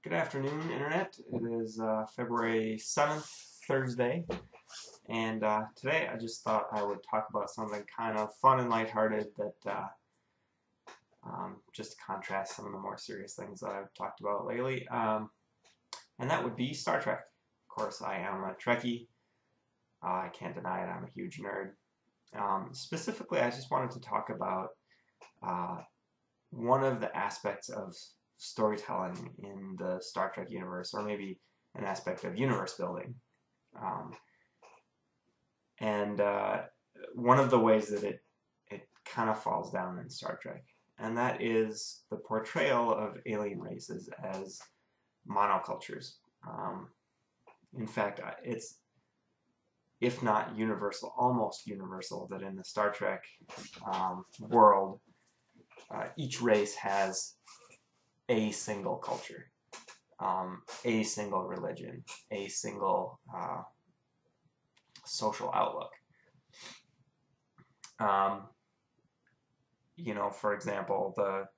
Good afternoon, Internet. It is February 7th, Thursday, and today I just thought I would talk about something kind of fun and lighthearted that just to contrast some of the more serious things that I've talked about lately, and that would be Star Trek. Of course, I am a Trekkie. I can't deny it. I'm a huge nerd. Specifically, I just wanted to talk about one of the aspects of storytelling in the Star Trek universe, or maybe an aspect of universe building. And one of the ways that it kind of falls down in Star Trek, and that is the portrayal of alien races as monocultures. In fact, it's, if not universal, almost universal, that in the Star Trek world, each race has a single culture, a single religion, a single social outlook. You know, for example, the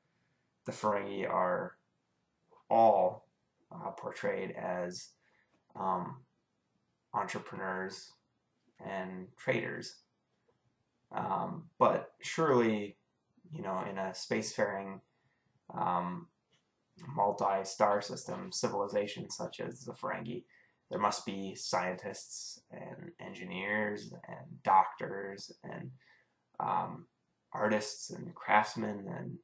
Ferengi are all portrayed as entrepreneurs and traders. But surely, you know, in a spacefaring multi-star system civilization such as the Ferengi, there must be scientists and engineers and doctors and artists and craftsmen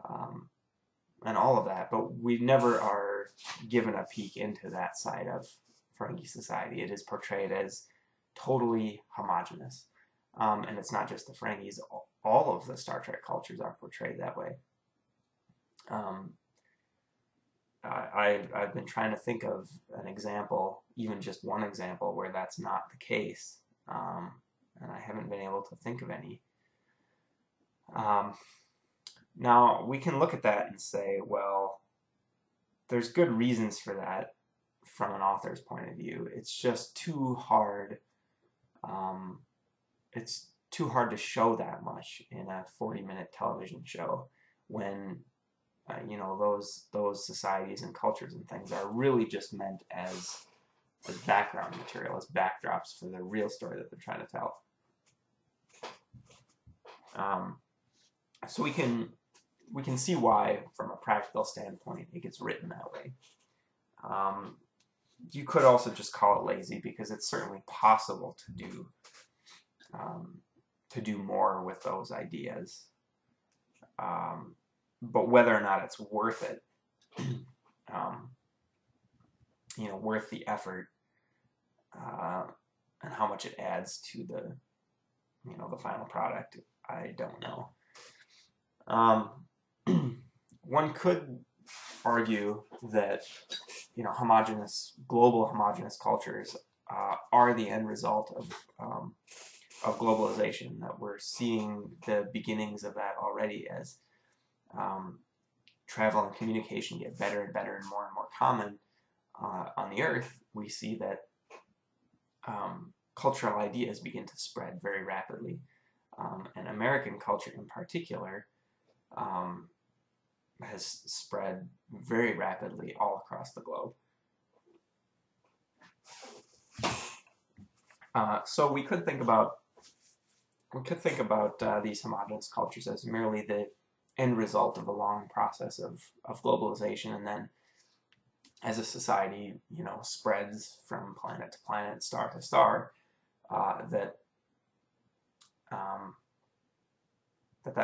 and all of that. But we never are given a peek into that side of Ferengi society. It is portrayed as totally homogenous. And it's not just the Ferengis. All of the Star Trek cultures are portrayed that way. I've been trying to think of an example, even just one example, where that's not the case, and I haven't been able to think of any. Now, we can look at that and say, well, there's good reasons for that from an author's point of view. It's just too hard. It's too hard to show that much in a 40-minute television show when you know, those societies and cultures and things are really just meant as background material, as backdrops for the real story that they're trying to tell. So we can see why, from a practical standpoint, it gets written that way. You could also just call it lazy, because it's certainly possible to do more with those ideas. But whether or not it's worth it, you know, worth the effort, and how much it adds to the, you know, the final product, I don't know. One could argue that, you know, global homogeneous cultures are the end result of globalization, that we're seeing the beginnings of that already as travel and communication get better and better and more common on the Earth. We see that cultural ideas begin to spread very rapidly, and American culture in particular has spread very rapidly all across the globe. So we could think about these homogeneous cultures as merely the end result of a long process of globalization, and then as a society, you know, spreads from planet to planet, star to star, that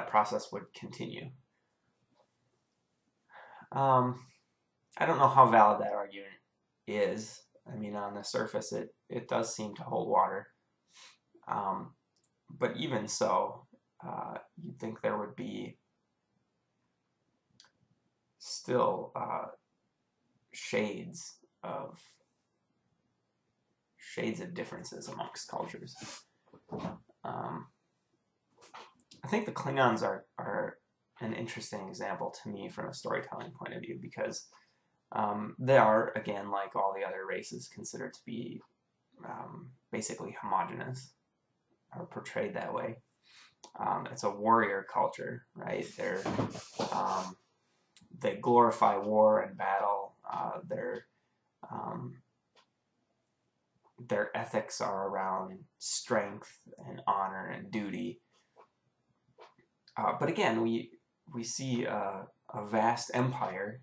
process would continue. I don't know how valid that argument is. I mean, on the surface, it does seem to hold water. But even so, you'd think there would be still shades of differences amongst cultures. I think the Klingons are an interesting example to me from a storytelling point of view, because they are, again, like all the other races, considered to be basically homogeneous, or portrayed that way. It's a warrior culture, right? They glorify war and battle. Um, their ethics are around strength and honor and duty. But again, we see a vast empire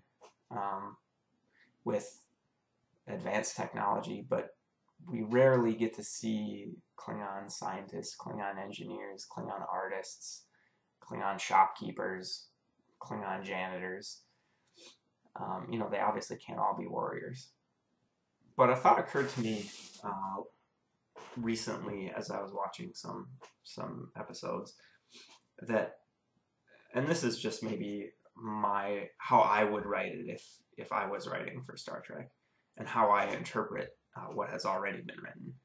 with advanced technology, but we rarely get to see Klingon scientists, Klingon engineers, Klingon artists, Klingon shopkeepers, Klingon janitors. They obviously can't all be warriors. But a thought occurred to me recently as I was watching some episodes that, and this is just maybe how I would write it if I was writing for Star Trek, and how I interpret what has already been written.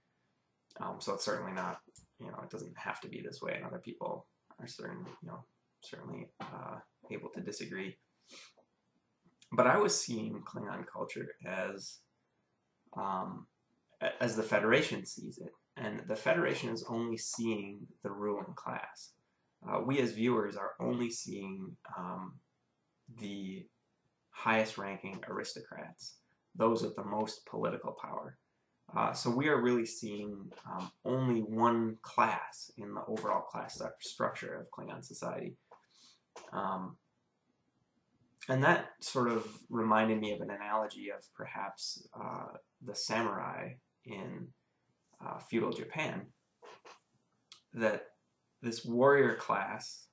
So it's certainly not, it doesn't have to be this way, and other people are certainly able to disagree. But I was seeing Klingon culture as the Federation sees it, and the Federation is only seeing the ruling class. We as viewers are only seeing the highest-ranking aristocrats, those with the most political power. So we are really seeing only one class in the overall class structure of Klingon society. And that sort of reminded me of an analogy of perhaps the samurai in feudal Japan, that this warrior class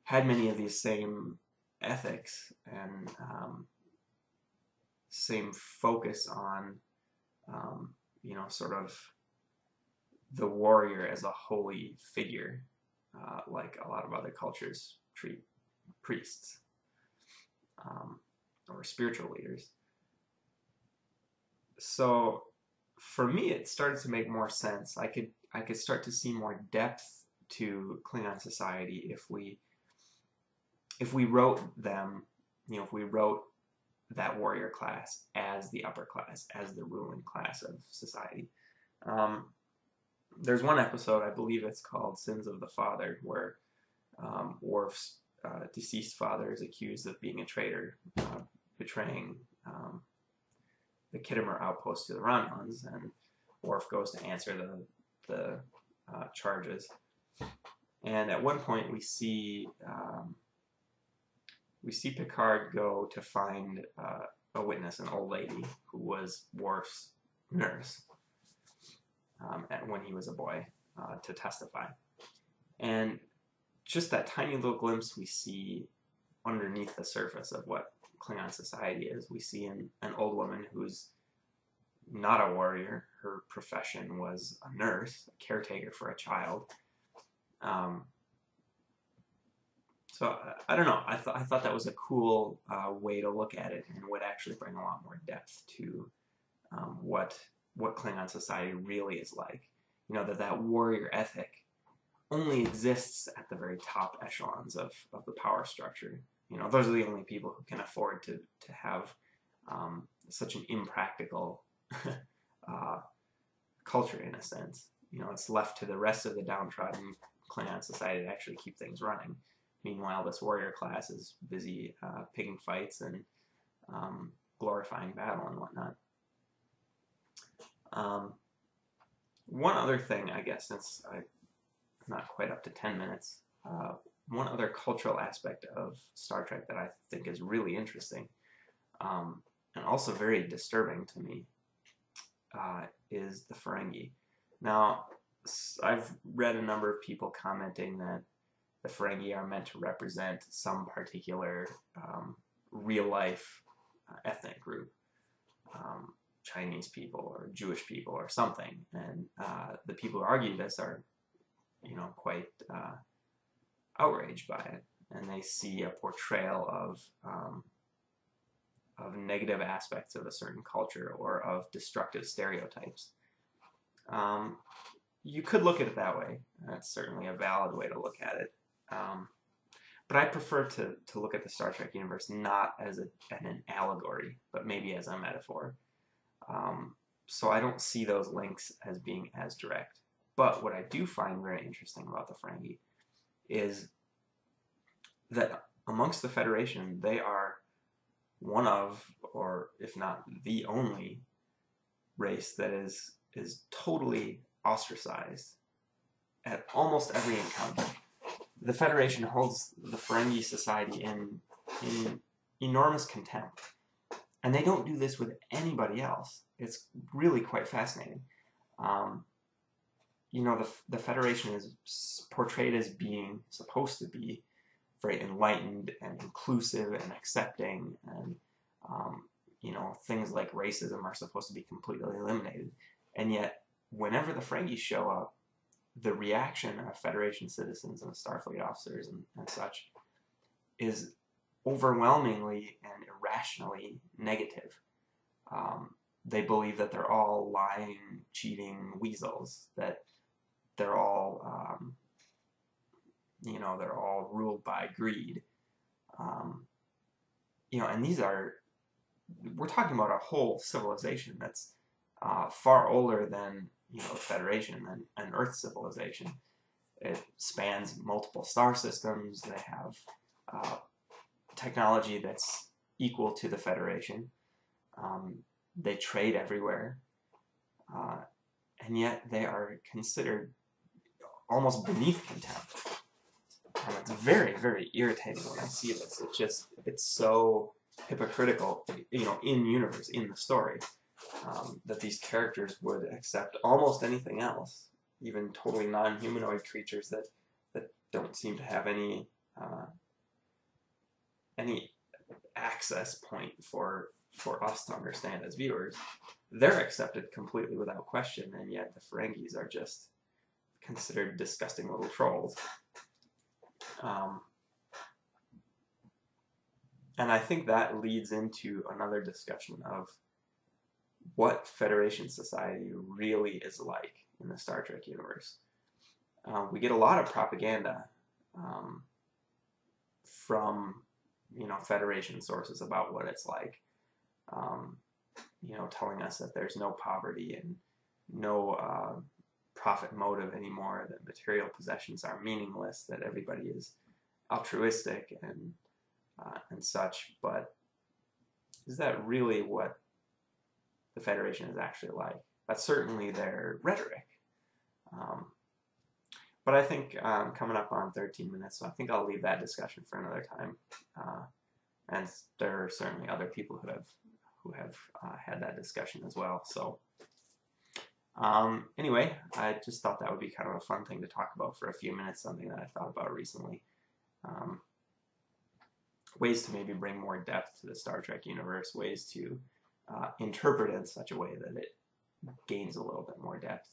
had many of these same ethics and same focus on, sort of the warrior as a holy figure, like a lot of other cultures treat priests or spiritual leaders. So for me, it started to make more sense. I could start to see more depth to Klingon society if we wrote them, if we wrote that warrior class as the upper class, as the ruling class of society. There's one episode, I believe it's called Sins of the Father, where Worf's deceased father is accused of being a traitor, betraying the Khitomer outpost to the Romulans, and Worf goes to answer the charges. And at one point we see Picard go to find a witness, an old lady who was Worf's nurse when he was a boy, to testify. And just that tiny little glimpse we see underneath the surface of what Klingon society is. We see an old woman who's not a warrior. Her profession was a nurse, a caretaker for a child. So I don't know. I thought that was a cool way to look at it, and would actually bring a lot more depth to what Klingon society really is like. That warrior ethic only exists at the very top echelons of the power structure. Those are the only people who can afford to have such an impractical culture, in a sense. It's left to the rest of the downtrodden Klingon society to actually keep things running. Meanwhile, this warrior class is busy picking fights and glorifying battle and whatnot. One other thing, I guess, since I'm not quite up to 10 minutes, one other cultural aspect of Star Trek that I think is really interesting, and also very disturbing to me, is the Ferengi. Now, I've read a number of people commenting that the Ferengi are meant to represent some particular real-life ethnic group, Chinese people or Jewish people or something, and the people who argue this are, quite outraged by it, and they see a portrayal of negative aspects of a certain culture or of destructive stereotypes. You could look at it that way. That's certainly a valid way to look at it. But I prefer to look at the Star Trek universe not as an allegory, but maybe as a metaphor. So I don't see those links as being as direct. But what I do find very interesting about the Ferengi is that amongst the Federation, they are one of or if not the only race that is totally ostracized at almost every encounter. The Federation holds the Ferengi society in enormous contempt, and they don't do this with anybody else. It's really quite fascinating. You know, the Federation is portrayed as being supposed to be very enlightened and inclusive and accepting, and you know, things like racism are supposed to be completely eliminated. And yet, whenever the Ferengi show up, the reaction of Federation citizens and Starfleet officers and such is overwhelmingly and irrationally negative. They believe that they're all lying, cheating weasels, that they're all, you know, they're all ruled by greed. You know, and we're talking about a whole civilization that's far older than, you know, the Federation and an Earth civilization. It spans multiple star systems. They have technology that's equal to the Federation. They trade everywhere. And yet they are considered almost beneath contempt. And it's very, very irritating when I see this. It's so hypocritical, you know, in universe, in the story, that these characters would accept almost anything else, even totally non-humanoid creatures that don't seem to have any access point for us to understand as viewers. They're accepted completely without question, and yet the Ferengis are just considered disgusting little trolls. And I think that leads into another discussion of what Federation society really is like in the Star Trek universe. We get a lot of propaganda from, you know, Federation sources about what it's like. You know, telling us that there's no poverty and no profit motive anymore, that material possessions are meaningless, that everybody is altruistic and such. But is that really what the Federation is actually like? That's certainly their rhetoric. But I think coming up on 13 minutes, so I think I'll leave that discussion for another time. And there are certainly other people who have had that discussion as well. So anyway, I just thought that would be kind of a fun thing to talk about for a few minutes, something that I thought about recently. Ways to maybe bring more depth to the Star Trek universe, ways to interpret it in such a way that it gains a little bit more depth.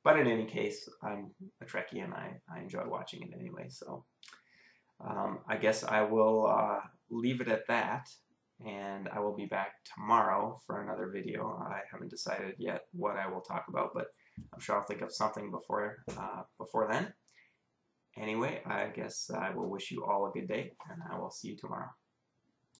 But in any case, I'm a Trekkie and I enjoy watching it anyway, so I guess I will leave it at that, and I will be back tomorrow for another video. I haven't decided yet what I will talk about, but I'm sure I'll think of something before then. Anyway, I guess I will wish you all a good day, and I will see you tomorrow.